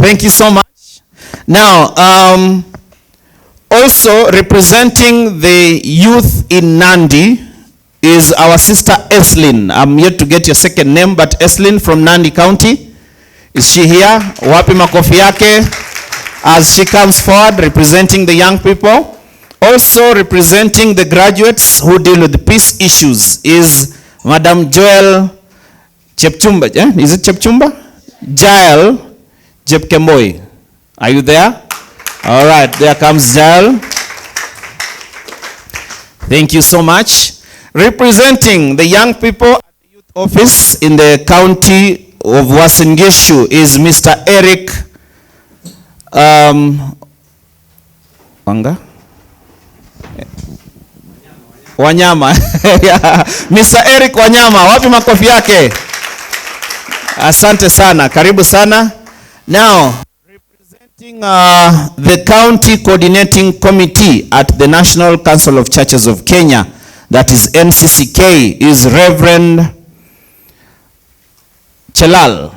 Thank you so much. Now, also representing the youth in Nandi is our sister Eslyn. I'm yet to get your second name, but Eslyn from Nandi County. Is she here? Wapi makofi yake as she comes forward representing the young people. Also representing the graduates who deal with the peace issues is Madam Joel Chepchumba. Is it Chepchumba? Jael Jepkemboi. Are you there? All right, there comes Jael. Thank you so much. Representing the young people at the youth office in the county of Uasin Gishu is Mr. Eric Wanyama. Yeah. Mr. Eric Wanyama, wapi makofi yake? Asante sana, karibu sana. Now, representing the county coordinating committee at the National Council of Churches of Kenya, that is NCCK, is Reverend Chelal.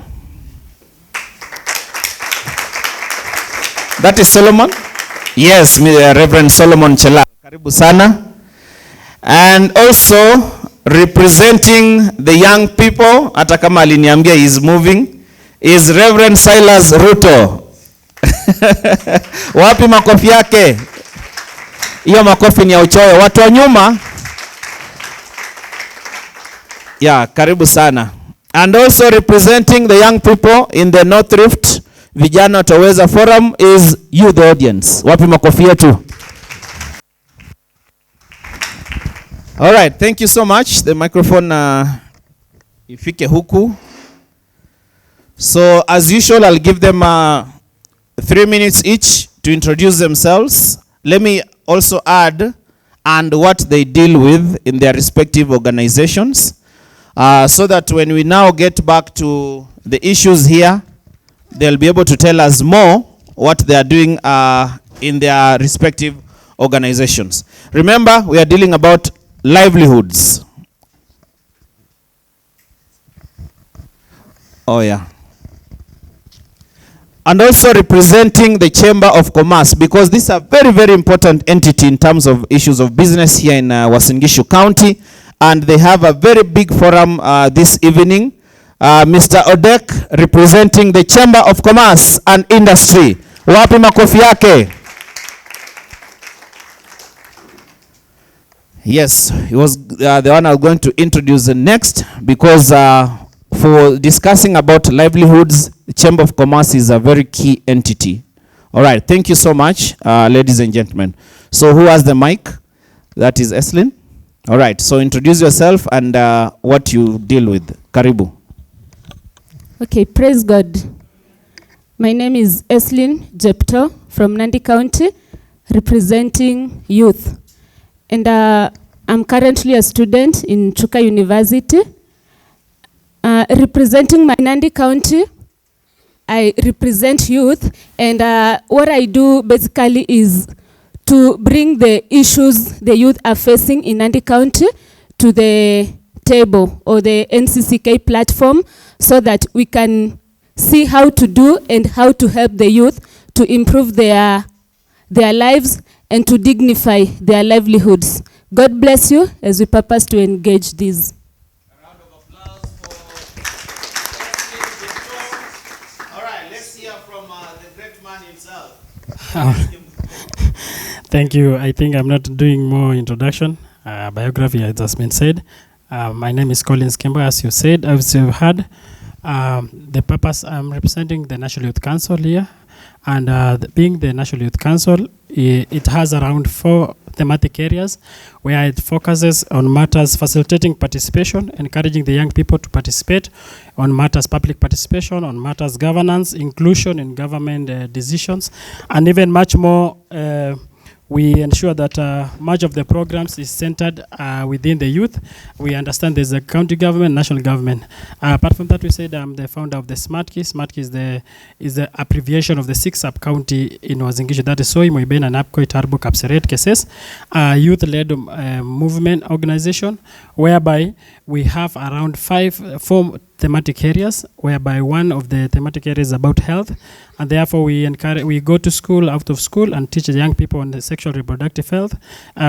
That is Solomon? Yes, Reverend Solomon Chelal. Karibu sana. And also representing the young people, hata kama aliniambia is moving, is Reverend Silas Ruto. Wapi makofi yake? Hiyo makofi ni ya uchoyo. Watu wa nyuma. Yeah, karibu sana. And also representing the young people in the North Rift Vijana TWAWEZA Forum is you, the audience. Wapi makofi yetu? All right, thank you so much. The microphone ifike huku. So as usual, I'll give them 3 minutes each to introduce themselves. Let me also add and what they deal with in their respective organizations, so that when we now get back to the issues here, they'll be able to tell us more what they are doing in their respective organizations. Remember, we are dealing about livelihoods. Oh yeah. And also representing the Chamber of Commerce, because this is a very, very important entity in terms of issues of business here in Uasin Gishu County. And they have a very big forum this evening. Mr. Odek representing the Chamber of Commerce and Industry. Wapi makofi yake? Yes, he was the one I'm going to introduce next, because for discussing about livelihoods, the Chamber of Commerce is a very key entity. All right, thank you so much, ladies and gentlemen. So who has the mic? That is Eslyn. All right, so introduce yourself and what you deal with. Karibu. Okay, praise God. My name is Eslyn Jepto from Nandi County, representing youth. And I'm currently a student in Ncck University. Representing my Nandi County, I represent youth, and what I do basically is to bring the issues the youth are facing in Nandi County to the table or the NCCK platform, so that we can see how to do and how to help the youth to improve their lives and to dignify their livelihoods. God bless you as we purpose to engage these. A round of applause for All right, let's hear from the great man himself. Thank you. I think I'm not doing more introduction. Biography has been said. My name is Collins Kimbo, as you said, as you've heard. The purpose, I'm representing the National Youth Council here. And being the National Youth Council, it has around 4 thematic areas where it focuses on matters facilitating participation, encouraging the young people to participate, on matters public participation, on matters governance, inclusion in government decisions, and even much more. We ensure that much of the programs is centered within the youth. We understand there's a county government, national government. Apart from that, we said I'm the founder of the Ncck. Ncck is the abbreviation of the 6 sub-county in Uasin Gishu. That is Soi, Moiben, and Apkoi, Tarbo, Kapseret, Keses, a youth-led movement organization, whereby we have around 4 thematic areas, whereby one of the thematic areas is about health, and therefore we go to school, out of school, and teach the young people on the sexual reproductive health.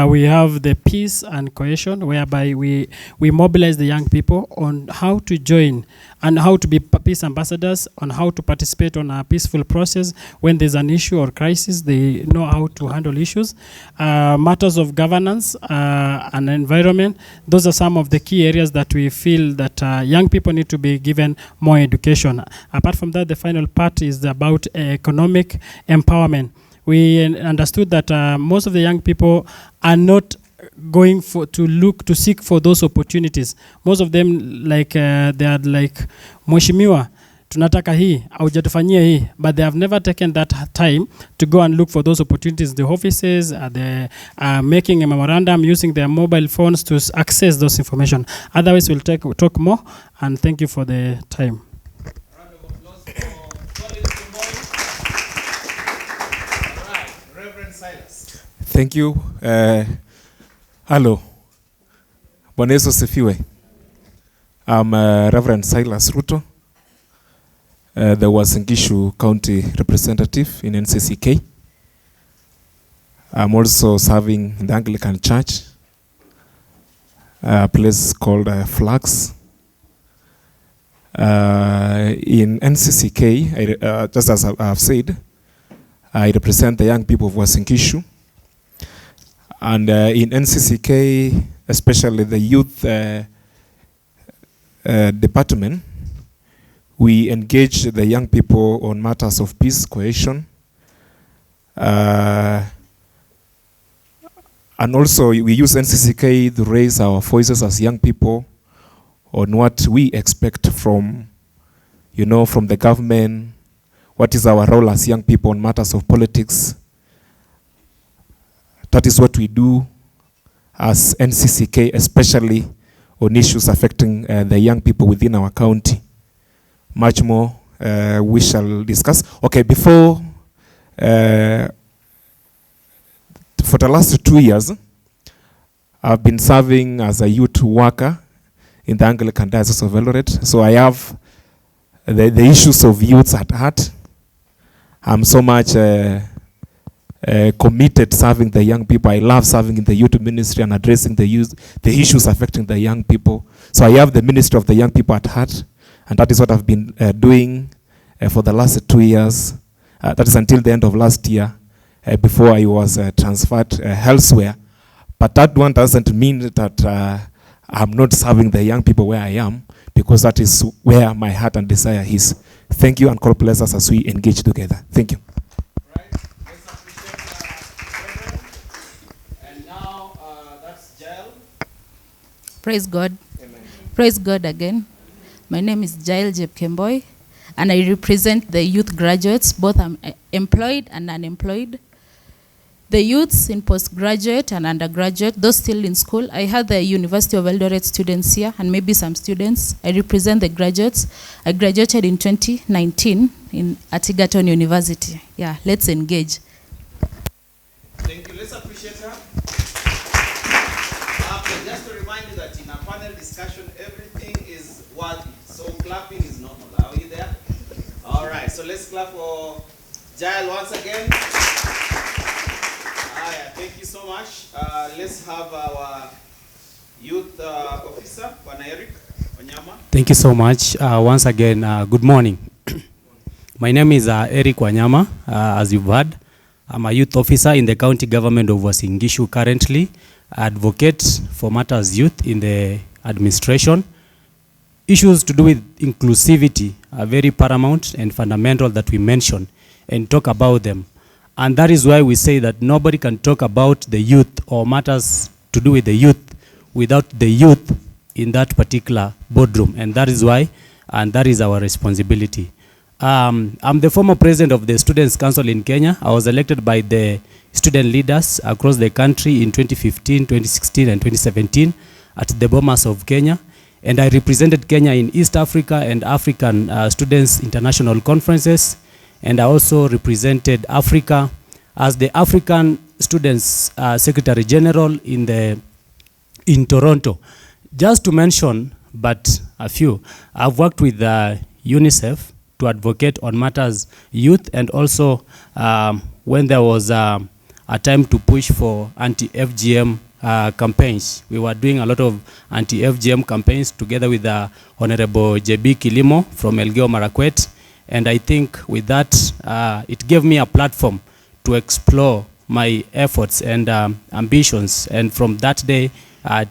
We have the peace and cohesion, whereby we mobilize the young people on how to join and how to be peace ambassadors, on how to participate on a peaceful process. When there's an issue or crisis, they know how to handle issues. Matters of governance and environment, those are some of the key areas that we feel that young people need to be given more education. Apart from that, the final part is about economic empowerment. We understood that most of the young people are not going to seek for those opportunities. Most of them, like they are like, Mheshimiwa, tunataka hii, haujatufanyia hii, but they have never taken that time to go and look for those opportunities. The offices are making a memorandum, using their mobile phones to access those information. Otherwise, we'll talk more, and thank you for the time. Round of applause for Collins Kimboy. All right, Reverend Silas. Thank you. Hello. Bwana Yesu asifiwe. I'm Reverend Silas Ruto, the Ncck County representative in NCCK. I'm also serving in the Anglican Church, a place called Flags. In NCCK, just as I've said, I represent the young people of Ncck. And in NCCK, especially the youth department, we engage the young people on matters of peace, cohesion, and also we use NCCK to raise our voices as young people on what we expect from, from the government, what is our role as young people on matters of politics. That is what we do as NCCK, especially on issues affecting the young people within our county. Much more we shall discuss. Okay, before, for the last 2 years, I've been serving as a youth worker in the Anglican Diocese of Eldoret. So I have the issues of youth at heart. I'm so much committed serving the young people. I love serving in the youth ministry and addressing the issues affecting the young people. So I have the ministry of the young people at heart, and that is what I've been doing for the last 2 years. That is until the end of last year, before I was transferred elsewhere. But that one doesn't mean that I'm not serving the young people where I am, because that is where my heart and desire is. Thank you, and God bless us as we engage together. Thank you. Praise God. Amen. Praise God again. My name is Ncck Project, and I represent the youth graduates, both employed and unemployed. The youths in postgraduate and undergraduate, those still in school. I have the University of Eldoret students here, and maybe some students. I represent the graduates. I graduated in 2019 at Egerton University. Yeah, let's engage. Thank you. Let's appreciate her. Just to remind you that in a panel discussion, everything is worthy. So clapping is normal. Are you there? All right. So let's clap for Jael once again. Thank you so much. Let's have our youth officer, Bwana Eric Wanyama. Thank you so much. Once again, good morning. My name is Eric Wanyama, as you've heard. I'm a youth officer in the county government of Ncck currently. Advocate for matters youth in the administration. Issues to do with inclusivity are very paramount and fundamental that we mention and talk about them. And that is why we say that nobody can talk about the youth or matters to do with the youth without the youth in that particular boardroom. And that is why, and that is our responsibility. I'm the former president of the Students' Council in Kenya. I was elected by the student leaders across the country in 2015, 2016, and 2017 at the Bomas of Kenya. And I represented Kenya in East Africa and African Students' International Conferences. And I also represented Africa as the African Students' Secretary General in Toronto. Just to mention, but a few. I've worked with UNICEF to advocate on matters youth, and also when there was a time to push for anti-FGM campaigns. We were doing a lot of anti-FGM campaigns together with Honorable JB Kilimo from Elgeyo Marakwet, and I think with that, it gave me a platform to explore my efforts and ambitions, and from that day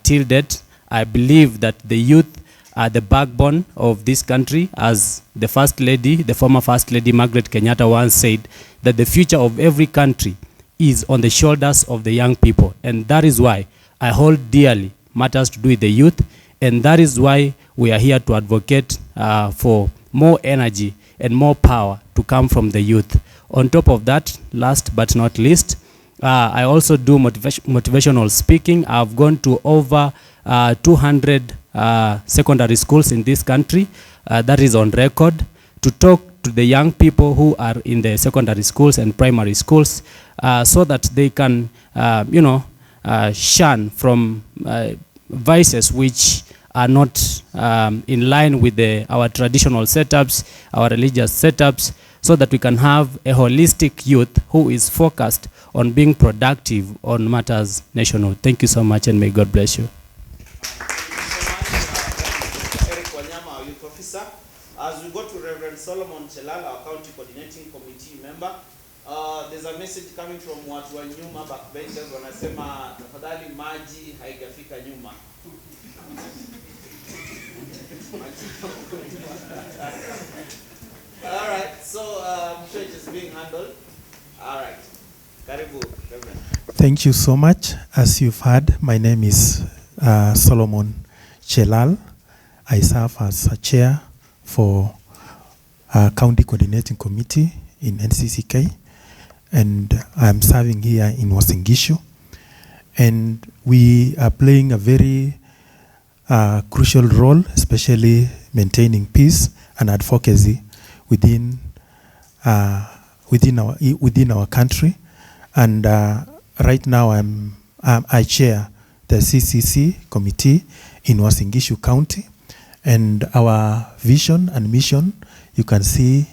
till date, I believe that the youth are the backbone of this country. As the First Lady, the former First Lady Margaret Kenyatta once said, that the future of every country is on the shoulders of the young people. And that is why I hold dearly matters to do with the youth, and that is why we are here to advocate for more energy and more power to come from the youth. On top of that, last but not least, I also do motivational speaking. I've gone to over 200 secondary schools in this country, that is on record, to talk to the young people who are in the secondary schools and primary schools, so that they can, shun from vices which are not in line with our traditional setups, our religious setups, so that we can have a holistic youth who is focused on being productive on matters national. Thank you so much, and may God bless you. As we go to Reverend Solomon Chelala, our County Coordinating Committee member, there's a message coming from watu wa nyuma backbenchers wanasema tafadhali maji haijafika nyuma. All right, so church is being handled. All right. Karibu, Reverend. Thank you so much. As you've heard, my name is Solomon Chelal. I serve as a chair for County Coordinating Committee in Ncck, and I'm serving here in Uasin Gishu. And we are playing a very crucial role, especially maintaining peace and advocacy within our country. And right now I chair the CCC committee in Uasin Gishu County. And our vision and mission, you can see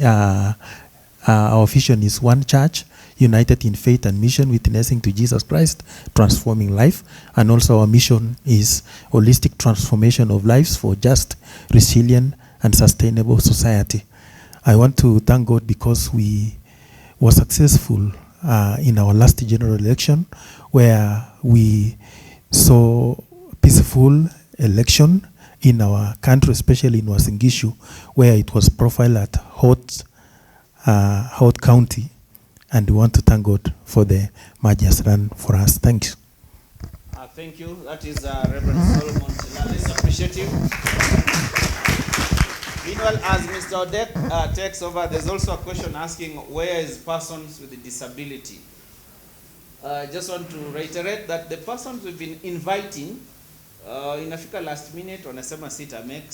our vision is one church, united in faith and mission, witnessing to Jesus Christ, transforming life. And also our mission is holistic transformation of lives for just, resilient, and sustainable society. I want to thank God because we were successful in our last general election, where we saw peaceful election in our country, especially in Uasin Gishu, where it was profiled at Hot County. And we want to thank God for the merge has done for us. Thank you. Thank you. That is Reverend Solomon Chelala. Let's appreciate him. Meanwhile, as Mr. Odek takes over, there's also a question asking, where is persons with disability? Just want to reiterate that the persons we've been inviting, inafika last minute, wanasema sita make,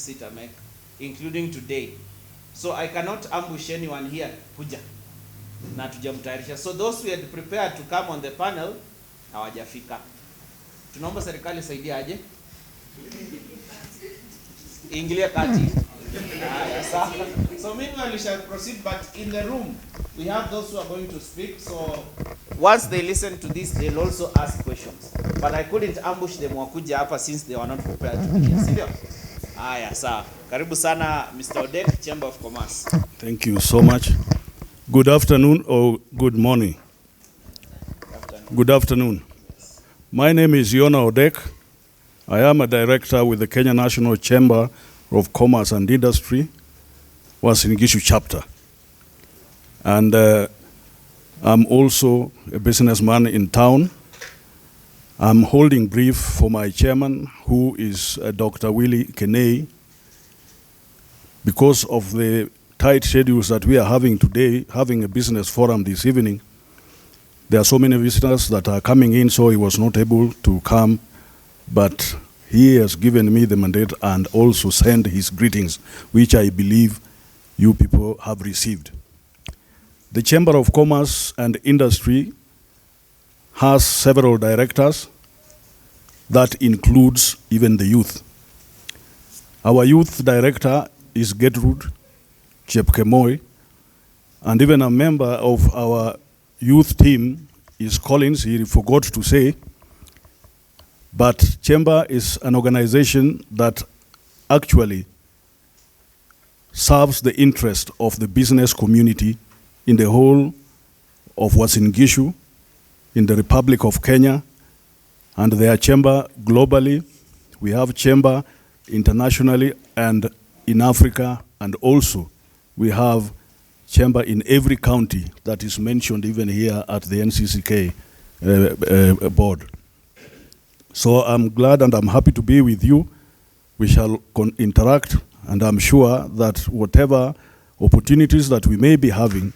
including today. So I cannot ambush anyone here, kuja, na tujamtayarisha. So those who had prepared to come on the panel, hawajafika. Tunaomba serikali saidia aje? Ingilia kati. So meanwhile we shall proceed, but in the room we have those who are going to speak. So once they listen to this, they'll also ask questions. But I couldn't ambush them wakuja hapa since they were not prepared to be here. Sindio? Aya, sawa. Karibu sana Mr. Odek, Chamber of Commerce. Thank you so much. Good afternoon or good morning. Good afternoon. My name is Yona Odek. I am a director with the Kenya National Chamber of Commerce and Industry, Uasin Gishu chapter. And I'm also a businessman in town. I'm holding brief for my chairman, who is Dr. Willie Kenei. Because of the tight schedules that we are having today, having a business forum this evening, there are so many visitors that are coming in, so he was not able to come, but he has given me the mandate and also sent his greetings, which I believe you people have received. The Chamber of Commerce and Industry has several directors. That includes even the youth. Our youth director is Gertrude Chepkemoi, and even a member of our youth team is Collins, he forgot to say. But Chamber is an organization that actually serves the interest of the business community in the whole of Uasin Gishu, in the Republic of Kenya, and their chamber globally. We have chamber internationally and in Africa, and also we have chamber in every county that is mentioned even here at the NCCK board. So I'm glad and I'm happy to be with you. We shall interact, and I'm sure that whatever opportunities that we may be having,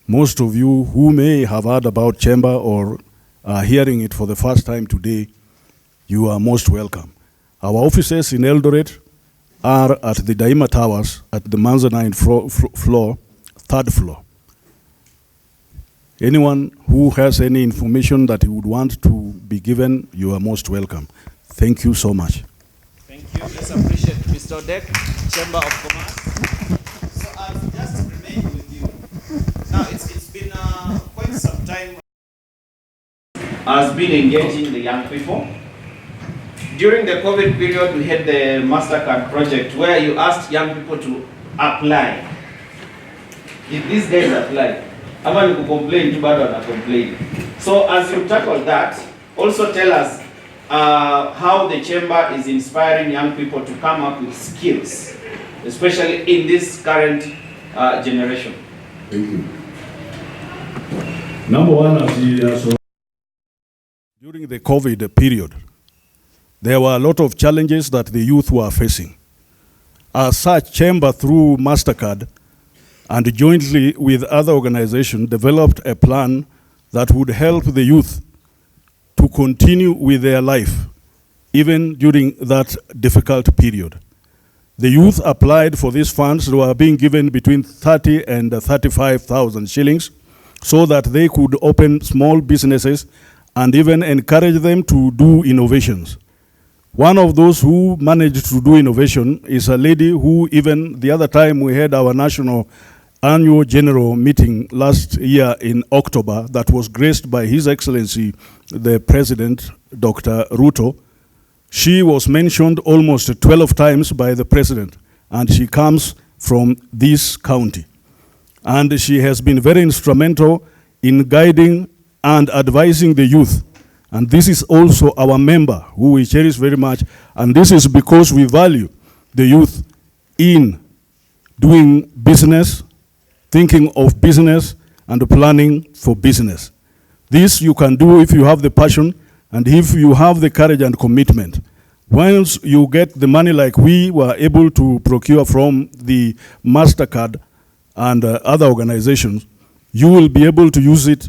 most of you who may have heard about chamber or are hearing it for the first time today, you are most welcome. Our offices in Eldoret are at the Daima Towers at the mezzanine floor, third floor. Anyone who has any information that he would want to be given, you are most welcome. Thank you so much. Thank you. Let's appreciate Mr. Odek, Chamber of Commerce. So I'll just remain with you. Now, it's been quite some time has been engaging the young people. During the COVID period, we had the Ncck Project where you asked young people to apply. If these guys apply, ama ni complain tu bado wana complain. So as you tackle that, also tell us how the chamber is inspiring young people to come up with skills, especially in this current generation. Thank you. Number one, during the COVID period, there were a lot of challenges that the youth were facing. As such, Chamber through MasterCard and jointly with other organizations developed a plan that would help the youth to continue with their life, even during that difficult period. The youth applied for these funds. They were being given between 30 and 35,000 shillings so that they could open small businesses and even encourage them to do innovations. One of those who managed to do innovation is a lady who, even the other time we had our national annual general meeting last year in October, that was graced by His Excellency, the President, Dr. Ruto. She was mentioned almost 12 times by the President, and she comes from this county. And she has been very instrumental in guiding and advising the youth. And this is also our member who we cherish very much. And this is because we value the youth in doing business, thinking of business, and planning for business. This you can do if you have the passion and if you have the courage and commitment. Once you get the money like we were able to procure from the MasterCard and other organizations, you will be able to use it,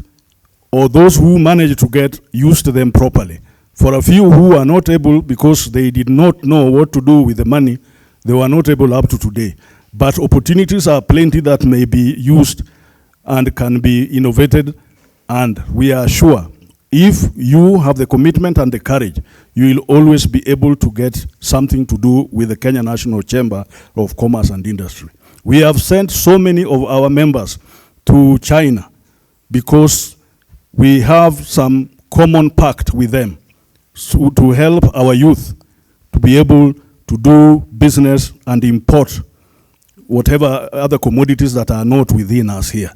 or those who manage to get used to them properly. For a few who are not able because they did not know what to do with the money, they were not able up to today. But opportunities are plenty that may be used and can be innovated, and we are sure if you have the commitment and the courage, you will always be able to get something to do with the Kenya National Chamber of Commerce and Industry. We have sent so many of our members to China because we have some common pact with them to help our youth to be able to do business and import whatever other commodities that are not within us here.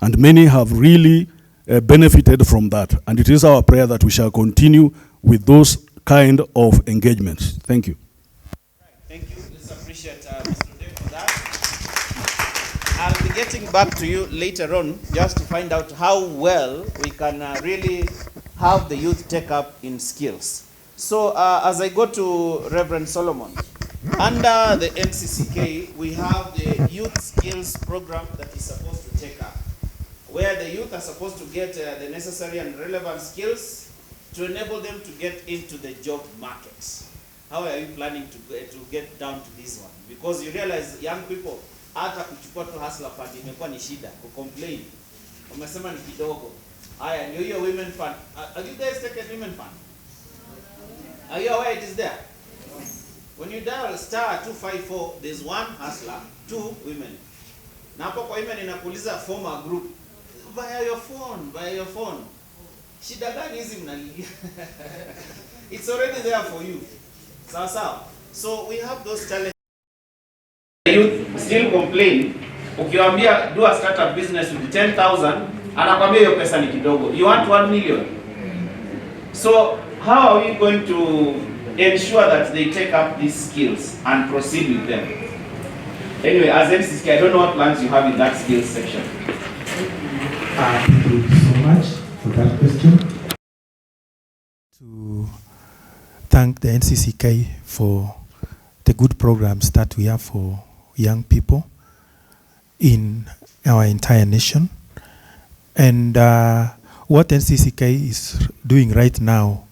And many have really benefited from that. And it is our prayer that we shall continue with those kind of engagements. Thank you. Thank you. Let's appreciate Mr. Dave for that. I'll be getting back to you later on just to find out how well we can really have the youth take up in skills. So as I go to Reverend Solomon, under the NCCK, we have the Youth Skills Program that is supposed to take up, where the youth are supposed to get the necessary and relevant skills to enable them to get into the job market. How are you planning to get down to this one? Because you realize young people, hata kuchukua tu hustler fund imekuwa ni shida, kucomplain. Wamesema ni kidogo. Haya, ndio hiyo women fund. Have you guys taken women fund? Are you aware it is there? When you dial star 254, there's one hustler, 2 women. Na hapo kwa women inakuuliza form a group. Via your phone. Shida gani hizi mnalia? It's already there for you. Sawa. So we have those challenges. The youth still complain. Ukiwaambia do a startup business with 10,000, anakwambia hiyo pesa ni kidogo. You want 1 million. So how are we going to ensure that they take up these skills and proceed with them? Anyway, as Ncck, I don't know what plans you have in that skills section. Thank you so much for that question. To thank the Ncck for the good programs that we have for young people in our entire nation. And what Ncck is doing right now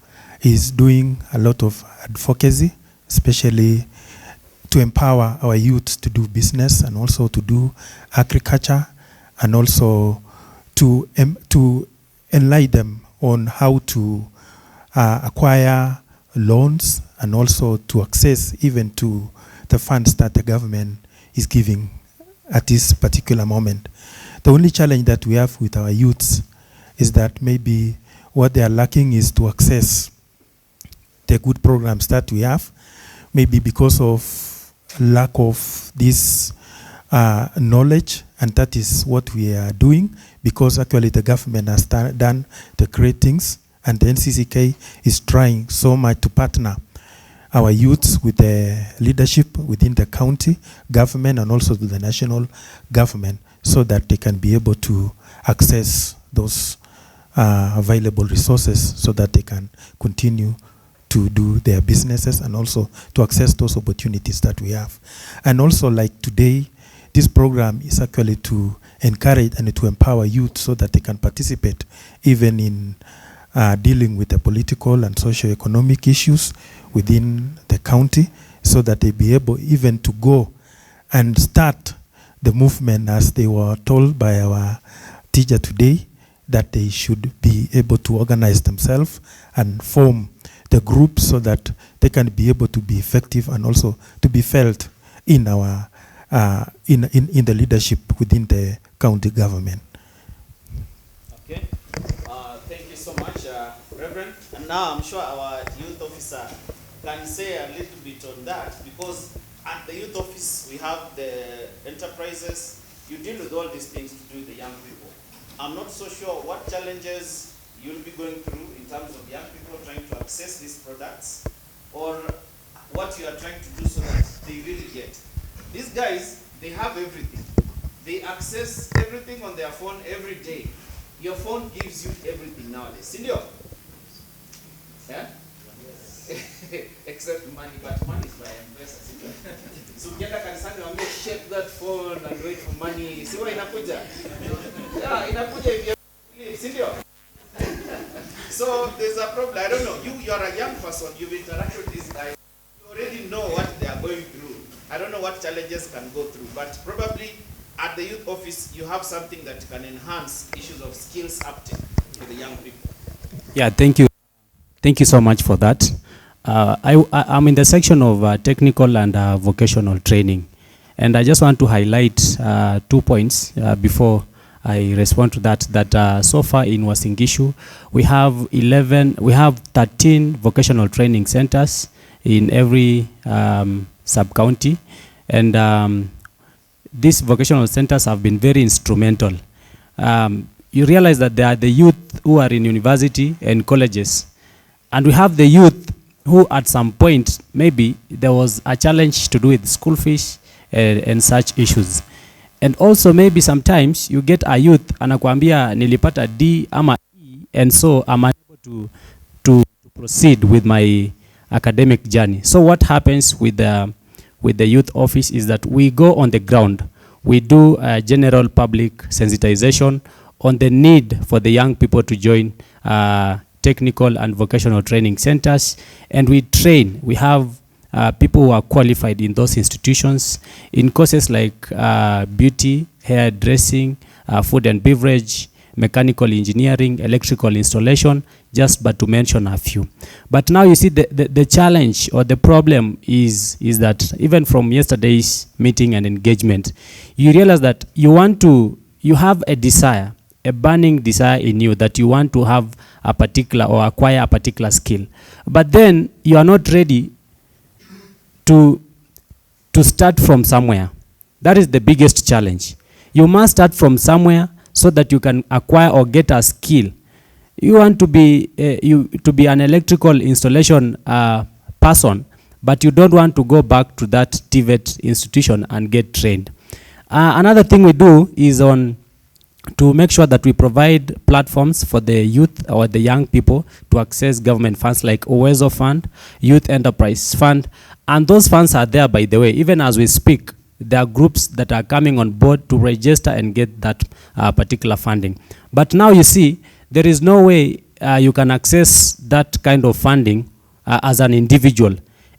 is doing a lot of advocacy, especially to empower our youth to do business and also to do agriculture, and also to enlighten them on how to acquire loans and also to access even to the funds that the government is giving at this particular moment. The only challenge that we have with our youths is that maybe what they are lacking is to access the good programs that we have, maybe because of lack of this knowledge, and that is what we are doing, because actually the government has done the great things, and the Ncck is trying so much to partner our youths with the leadership within the county government and also with the national government, so that they can be able to access those available resources so that they can continue to do their businesses and also to access those opportunities that we have. And also, like today, this program is actually to encourage and to empower youth so that they can participate even in dealing with the political and socio-economic issues within the county, so that they be able even to go and start the movement, as they were told by our teacher today, that they should be able to organize themselves and form the group so that they can be able to be effective and also to be felt in our in the leadership within the county government. Okay, thank you so much, Reverend. And now I'm sure our youth officer can say a little bit on that, because at the youth office we have the enterprises. You deal with all these things to do with the young people. I'm not so sure what challenges you'll be going through in terms of young people trying to access these products, or what you are trying to do so that they really get. These guys, they have everything. They access everything on their phone every day. Your phone gives you everything nowadays. Sindio? Yeah? Except money, but money is by M-Pesa. So ukienda kanisani waambie shake that phone and wait for money. Siwa inakuja? Yeah, inakuja if you sindio? So there's a problem. I don't know. You are a young person. You've interacted with these guys. You already know what they are going through. I don't know what challenges can go through, but probably at the youth office you have something that can enhance issues of skills uptake for the young people. Yeah, thank you. Thank you so much for that. I'm in the section of technical and vocational training, and I just want to highlight 2 points before I respond to that. That so far in Wasingishu, we have 13 vocational training centers in every sub-county, and these vocational centers have been very instrumental. You realize that there are the youth who are in university and colleges, and we have the youth who at some point, maybe there was a challenge to do with school fees and such issues. And also maybe sometimes you get a youth anakuambia nilipata D ama E, and so I'm unable to proceed with my academic journey. So what happens with the youth office is that we go on the ground. We do general public sensitization on the need for the young people to join technical and vocational training centers, and we train. We have people who are qualified in those institutions in courses like beauty, hairdressing, food and beverage, mechanical engineering, electrical installation, just but to mention a few. But now you see the challenge or the problem is that even from yesterday's meeting and engagement, you realize that you have a desire, a burning desire in you that you want to have a particular or acquire a particular skill. But then you are not ready to start from somewhere. That is the biggest challenge. You must start from somewhere so that you can acquire or get a skill. You want to be an electrical installation person, but you don't want to go back to that TVET institution and get trained. Another thing we do is to make sure that we provide platforms for the youth or the young people to access government funds like TWAWEZA Fund, Youth Enterprise Fund, and those funds are there, by the way. Even as we speak, there are groups that are coming on board to register and get that particular funding. But now you see, there is no way you can access that kind of funding as an individual.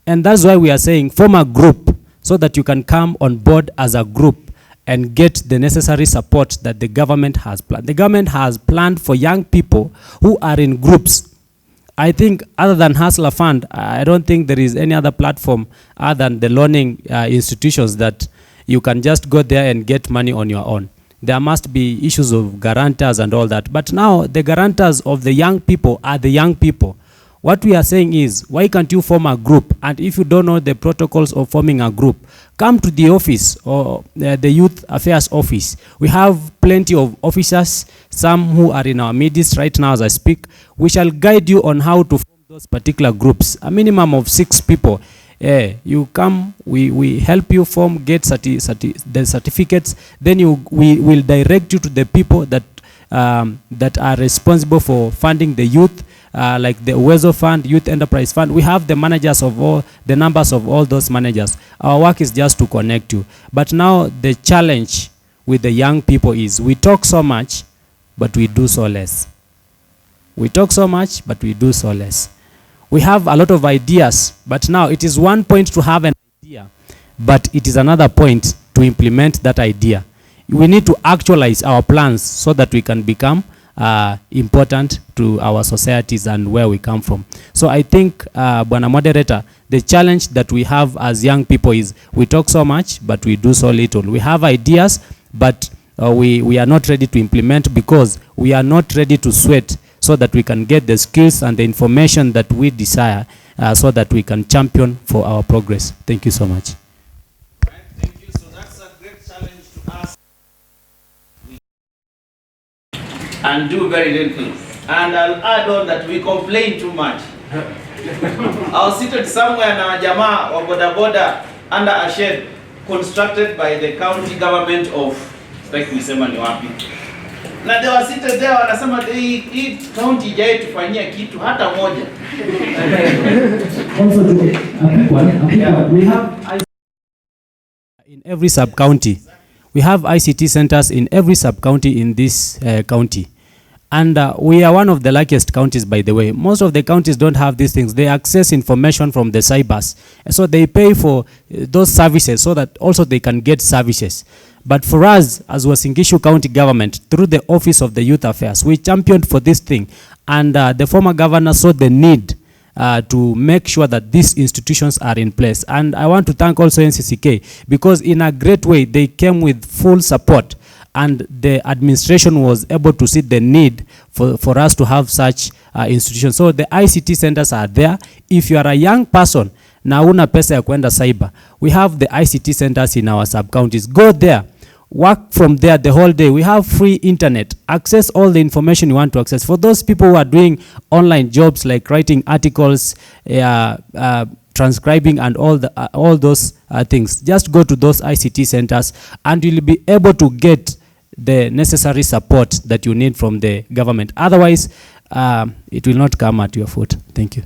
And that's why we are saying form a group so that you can come on board as a group and get the necessary support that the government has planned. The government has planned for young people who are in groups. I think other than Hustler Fund, I don't think there is any other platform other than the learning institutions that you can just go there and get money on your own. There must be issues of guarantors and all that. But now the guarantors of the young people are the young people. What we are saying is, why can't you form a group? And if you don't know the protocols of forming a group, come to the office or the Youth Affairs office. We have plenty of officers, some who are in our midst right now as I speak. We shall guide you on how to form those particular groups, a minimum of 6 people. You come, we help you form, get the certificates, then we will direct you to the people that are responsible for funding the youth, like the TWAWEZA Fund, Youth Enterprise Fund. We have the managers of the numbers of all those managers. Our work is just to connect you. But now the challenge with the young people is we talk so much, but we do so less. We talk so much, but we do so less. We have a lot of ideas, but now it is one point to have an idea, but it is another point to implement that idea. We need to actualize our plans so that we can become important to our societies and where we come from. So I think, Bwana Moderator, the challenge that we have as young people is we talk so much, but we do so little. We have ideas, but we are not ready to implement because we are not ready to sweat so that we can get the skills and the information that we desire so that we can champion for our progress. Thank you so much. Right, thank you. So that's a great challenge to us. And do very little. And I'll add on that we complain too much. I was seated somewhere na jamaa wa boda boda under a shed constructed by the county government of nisema ni wapi. Na they were seated there wanasema hii county jai tufanyia kitu hata moja. Also we have in every sub county. We have ICT centers in every sub county in this county. And we are one of the luckiest counties, by the way. Most of the counties don't have these things. They access information from the cybers. And so they pay for those services so that also they can get services. But for us, as Ncck County government, through the Office of the Youth Affairs, we championed for this thing. And the former governor saw the need to make sure that these institutions are in place. And I want to thank also Ncck, because in a great way, they came with full support. And the administration was able to see the need for us to have such institutions. So the ICT centers are there. If you are a young person, na una pesa ya kwenda cyber, we have the ICT centers in our sub-counties. Go there, work from there the whole day. We have free internet. Access all the information you want to access. For those people who are doing online jobs like writing articles, transcribing and all those things, just go to those ICT centers and you'll be able to get the necessary support that you need from the government. Otherwise, it will not come at your foot. Thank you.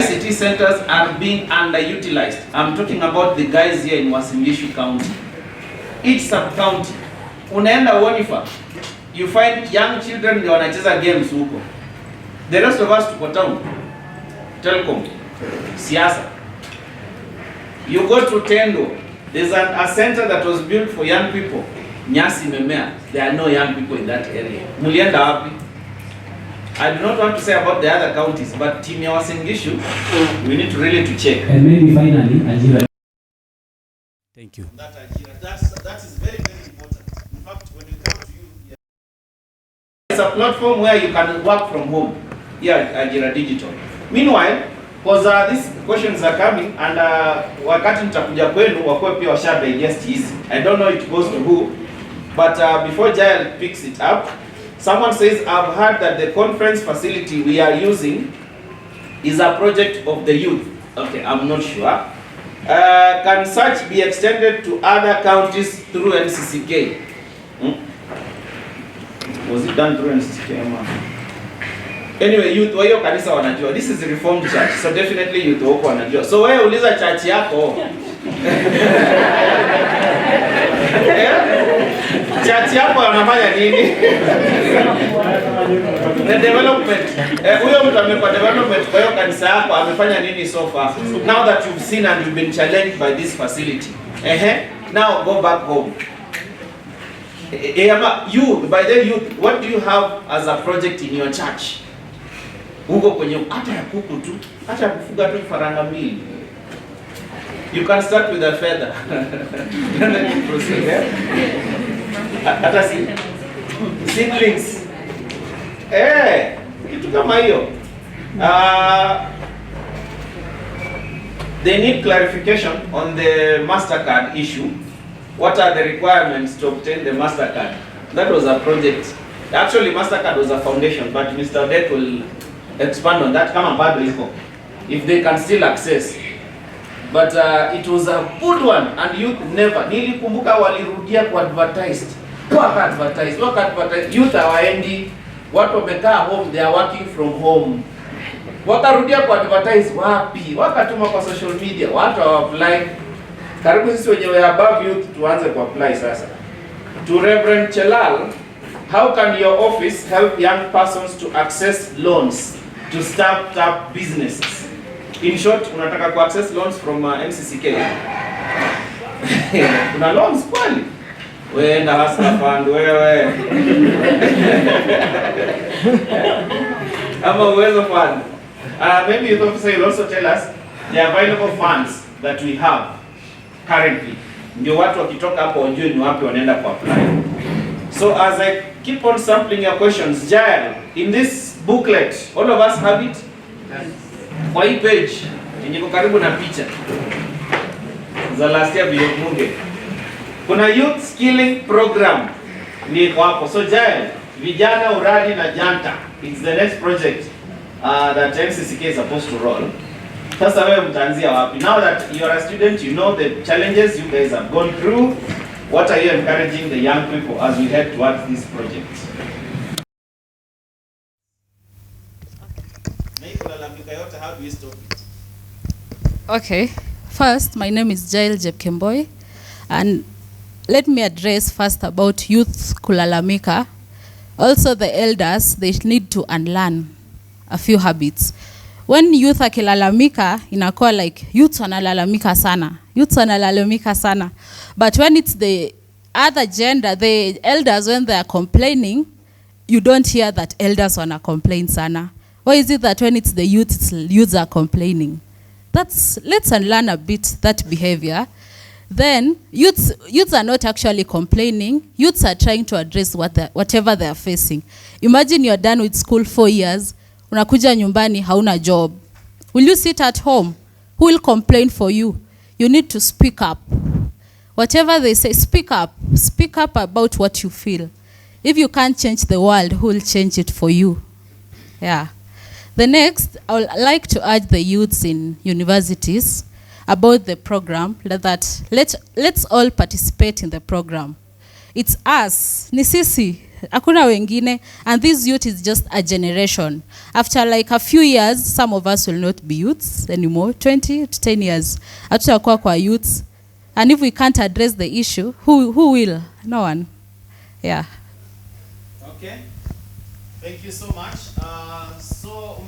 ICT centers are being underutilized. I'm talking about the guys here in Ncck County. Each sub-county, unaenda Wonifa, you find young children they wanacheza games huko. The rest of us tuko town, telecom, siasa. You go to Tendo, there's a center that was built for young people. nyasi imemea, there are no young people in that area. Mulienda wapi? I do not want to say about the other counties, but team ya Uasin Gishu, we need to really to check. And maybe finally, Ajira. Thank you. That Ajira, that is very, very important. In fact, when we come to you, it's a platform where you can work from home. Here at Ajira Digital. Meanwhile, because these questions are coming, and wakati nitakuja kwenu wakuwe pia washa digest hizi. I don't know it goes to who, but before Jael picks it up, someone says, I've heard that the conference facility we are using is a project of the youth. Okay, I'm not sure. Can such be extended to other counties through NCCK? Was it done through NCCK? Anyway, youth wa hiyo kanisa wanajua. This is a Reformed church, so definitely youth wako wanajua. So wewe uliza church yako. Church yako wanafanya nini? The development. Huyo mtu amekuwa development kwa hiyo kanisa yako amefanya nini so far? Now that you've seen and you've been challenged by this facility. Now go back home. You, by the youth, what do you have as a project in your church? Huko kwenye hata ya kuku tu, hata ya kufuga tu faranga mbili. You can start with a feather. And then you proceed. Hata seedlings. Kitu kama hiyo. They need clarification on the MasterCard issue. What are the requirements to obtain the MasterCard? That was a project. Actually, MasterCard was a foundation, but Mr. Odek will expand on that. Kama bado iko, if they can still access. But it was a good one, and youth never. Nilikumbuka walirudia ku advertised. Waka advertise. Youth hawaendi. Watu wamekaa home, they are working from home. Wakarudia ku advertise wapi? Wakatuma kwa social media. Watu apply. Karibu sisi wenyewe above youth tuanze ku apply sasa. To Reverend Chelal, how can your office help young persons to access loans to start up businesses? In short, unataka ku access loans from NCCK. Kuna loans kweli? Wewe na hustler fund wewe. Ama uwezo fund. Maybe youth officer will also tell us the available funds that we have currently. Ndio watu wakitoka hapo wajue ni wapi wanaenda ku apply. So as I keep on sampling your questions, Jael, in this booklet, all of us have it? Kwa hii page, yenye karibu na picha za last year vile bunge. Kuna youth skilling program ni hapo. So Jael, vijana uradi na janta. It's the next project that NCCK is supposed to roll. Sasa wewe mtaanzia wapi? Now that you are a student, you know the challenges you guys have gone through. What are you encouraging the young people as we head towards this project? How do we stop it? Okay. First, my name is Jael Jepkemboy, and let me address first about youth kulalamika. Also, the elders, they need to unlearn a few habits. When youth akilalamika, inakuwa like youth wanalalamika sana. But when it's the other gender, the elders, when they are complaining, you don't hear that elders wana complain sana. Why is it that when it's the youths are complaining? Let's unlearn a bit that behavior. Then youths are not actually complaining. Youths are trying to address whatever they are facing. Imagine you're done with school 4 years, unakuja nyumbani hauna job. Will you sit at home? Who will complain for you? You need to speak up. Whatever they say, speak up. Speak up about what you feel. If you can't change the world, who will change it for you? Yeah. The next, I would like to urge the youths in universities about the program that let's all participate in the program. It's us, ni sisi, hakuna wengine, and this youth is just a generation. After like a few years, some of us will not be youths anymore, 20 to 10 years. Hatutakuwa kwa youths. And if we can't address the issue, who will? No one. Yeah. Okay. Thank you so much. So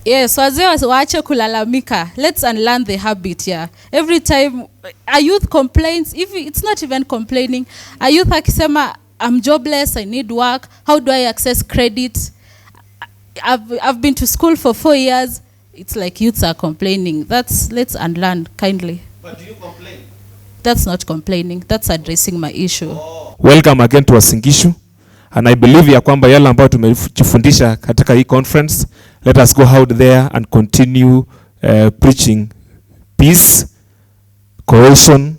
Yes, wazee waache kulalamika. Let's unlearn the habit here. Every time a youth complains, if it's not even complaining, a youth akisema, I'm jobless, I need work, how do I access credit? I've been to school for 4 years. It's like youths are complaining. Let's unlearn kindly. But do you complain? That's not complaining. That's addressing my issue. Welcome again to Uasin Gishu. And I believe ya kwamba yale ambayo tumejifundisha katika hii conference, let us go out there and continue preaching peace, cohesion,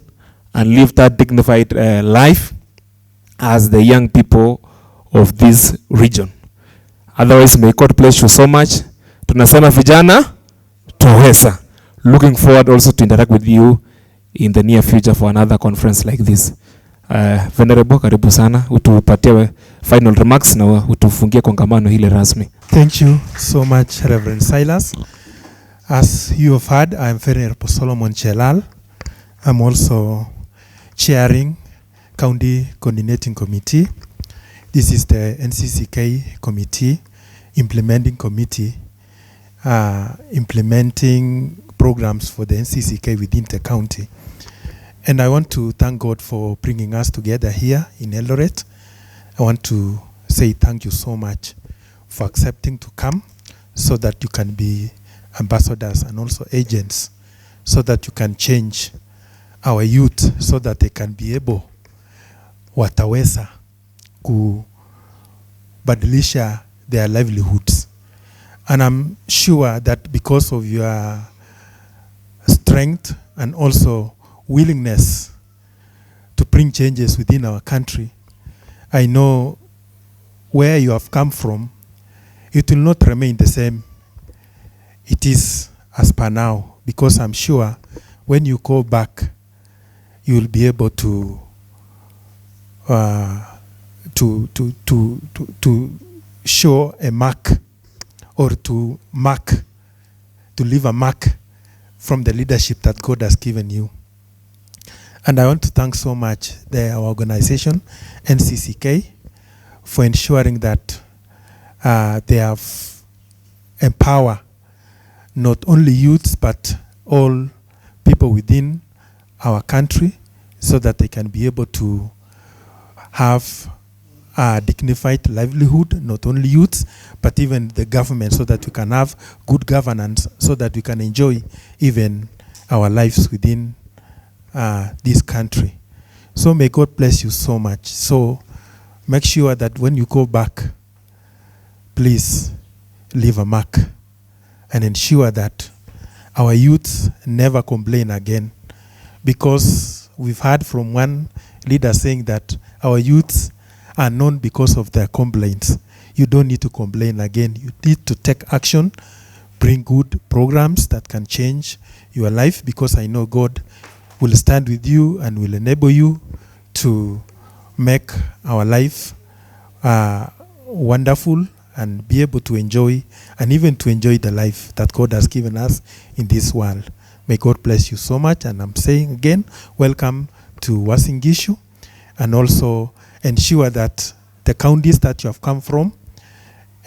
and live that dignified life as the young people of this region. Otherwise, may God bless you so much. Tunasema vijana, TWAWEZA. Looking forward also to interact with you in the near future for another conference like this. Venerable, karibu sana. Utupatie final remarks na utufungie kongamano hili rasmi. Thank you so much, Reverend Silas. As you have heard, I am Venerable Solomon Chelal. I'm also chairing County Coordinating Committee. This is the Ncck Committee, Implementing Committee, implementing programs for the Ncck within the county. And I want to thank God for bringing us together here in Eldoret. I want to say thank you so much for accepting to come so that you can be ambassadors and also agents, so that you can change our youth so that they can be able wataweza kubadilisha their livelihoods. And I'm sure that because of your strength and also willingness to bring changes within our country, I know where you have come from, it will not remain the same it is as per now, because I'm sure when you go back, you will be able to show a mark, or to leave a mark from the leadership that God has given you. And I want to thank so much our organization, Ncck, for ensuring that they have empowered not only youths but all people within our country, so that they can be able to have a dignified livelihood, not only youths, but even the government, so that we can have good governance, so that we can enjoy even our lives within this country. So may God bless you so much. So make sure that when you go back, please leave a mark and ensure that our youths never complain again. Because we've heard from one leader saying that our youths are known because of their complaints. You don't need to complain again. You need to take action, bring good programs that can change your life, because I know God will stand with you and will enable you to make our life wonderful and be able to enjoy, and even to enjoy the life that God has given us in this world. May God bless you so much. And I'm saying again, welcome to Uasin Gishu, and also ensure that the counties that you have come from,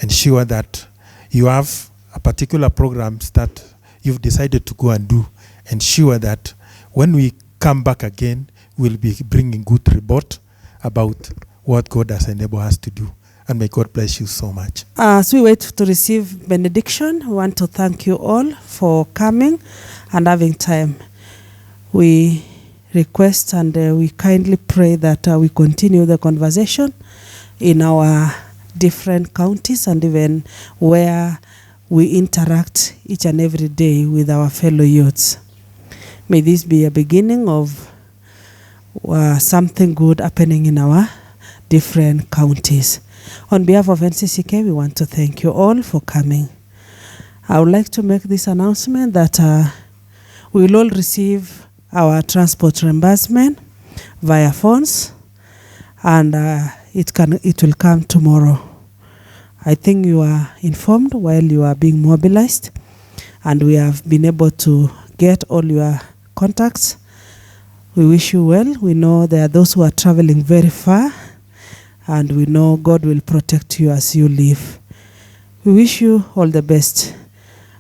ensure that you have a particular programs that you've decided to go and do. Ensure that when we come back again, we'll be bringing good report about what God has enabled us to do. And may God bless you so much. As we wait to receive benediction, we want to thank you all for coming and having time. We request and we kindly pray that we continue the conversation in our different counties and even where we interact each and every day with our fellow youths. May this be a beginning of something good happening in our different counties. On behalf of Ncck, we want to thank you all for coming. I would like to make this announcement that we will all receive our transport reimbursement via phones, and it will come tomorrow. I think you are informed while you are being mobilized, and we have been able to get all your contacts. We wish you well. We know there are those who are traveling very far, and we know God will protect you as you live. We wish you all the best.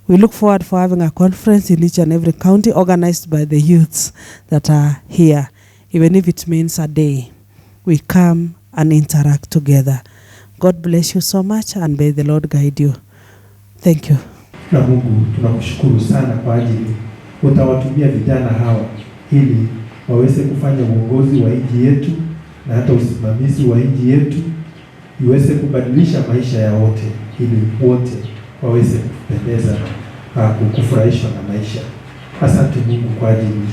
We look forward for having a conference in each and every county organized by the youths that are here, even if it means a day. We come and interact together. God bless you so much and may the Lord guide you. Thank you. Na Mungu tunakushukuru sana kwa ajili utawatumia vijana hawa ili waweze kufanya uongozi wa nchi yetu na hata usimamizi wa nchi yetu iweze kubadilisha maisha ya wote, ili wote waweze kupendeza na kufurahishwa na maisha. Asante Mungu kwa ajili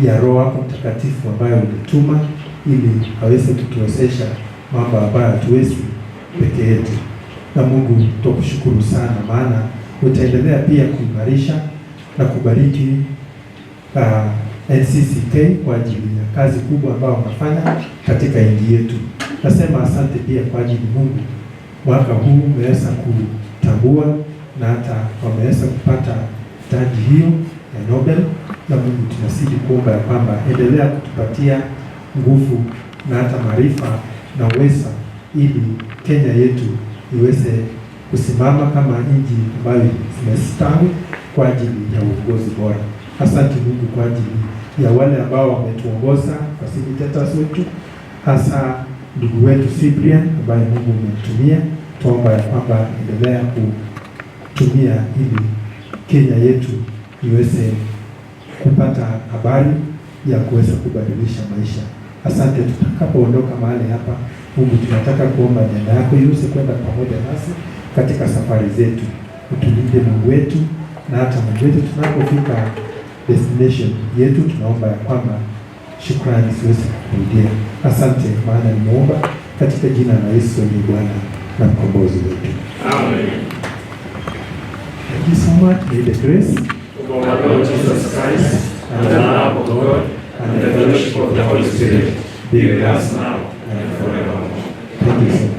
ya Roho wako Mtakatifu ambayo ulituma ili aweze kutuwezesha mambo ambayo hatuwezi peke yetu. Na Mungu tukushukuru sana, maana utaendelea pia kuimarisha na kubariki Ncck kwa ajili ya kazi kubwa ambayo wanafanya katika nchi yetu. Nasema asante pia kwa ajili Mungu, mwaka huu umeweza kutambua na hata wameweza kupata taji hiyo ya Nobel. Na Mungu tunazidi kuomba ya kwamba endelea kutupatia nguvu na hata maarifa na uwezo ili Kenya yetu iweze kusimama kama nchi ambayo zimestawi kwa ajili ya uongozi bora. Asante Mungu kwa ajili ya wale ambao wametuongoza, facilitators wetu, hasa ndugu wetu Cyprian ambaye Mungu umemtumia. Tuomba ya kwamba endelea kutumia ili Kenya yetu iweze kupata habari ya kuweza kubadilisha maisha. Asante. Tutakapoondoka mahali hapa, Mungu tunataka kuomba neema yako iweze kwenda pamoja nasi katika safari zetu. Utulinde Mungu wetu, na hata Mungu wetu tunapofika destination yetu, tunaomba ya kwamba shukrani siwezi kurudia. Asante, maana nimeomba katika jina la Yesu ni Bwana na mkombozi wetu. Amen. Thank you so much. May the grace of our Lord Jesus Christ and the love of God and the fellowship of the Holy Spirit be with us now and forevermore. Thank you so much.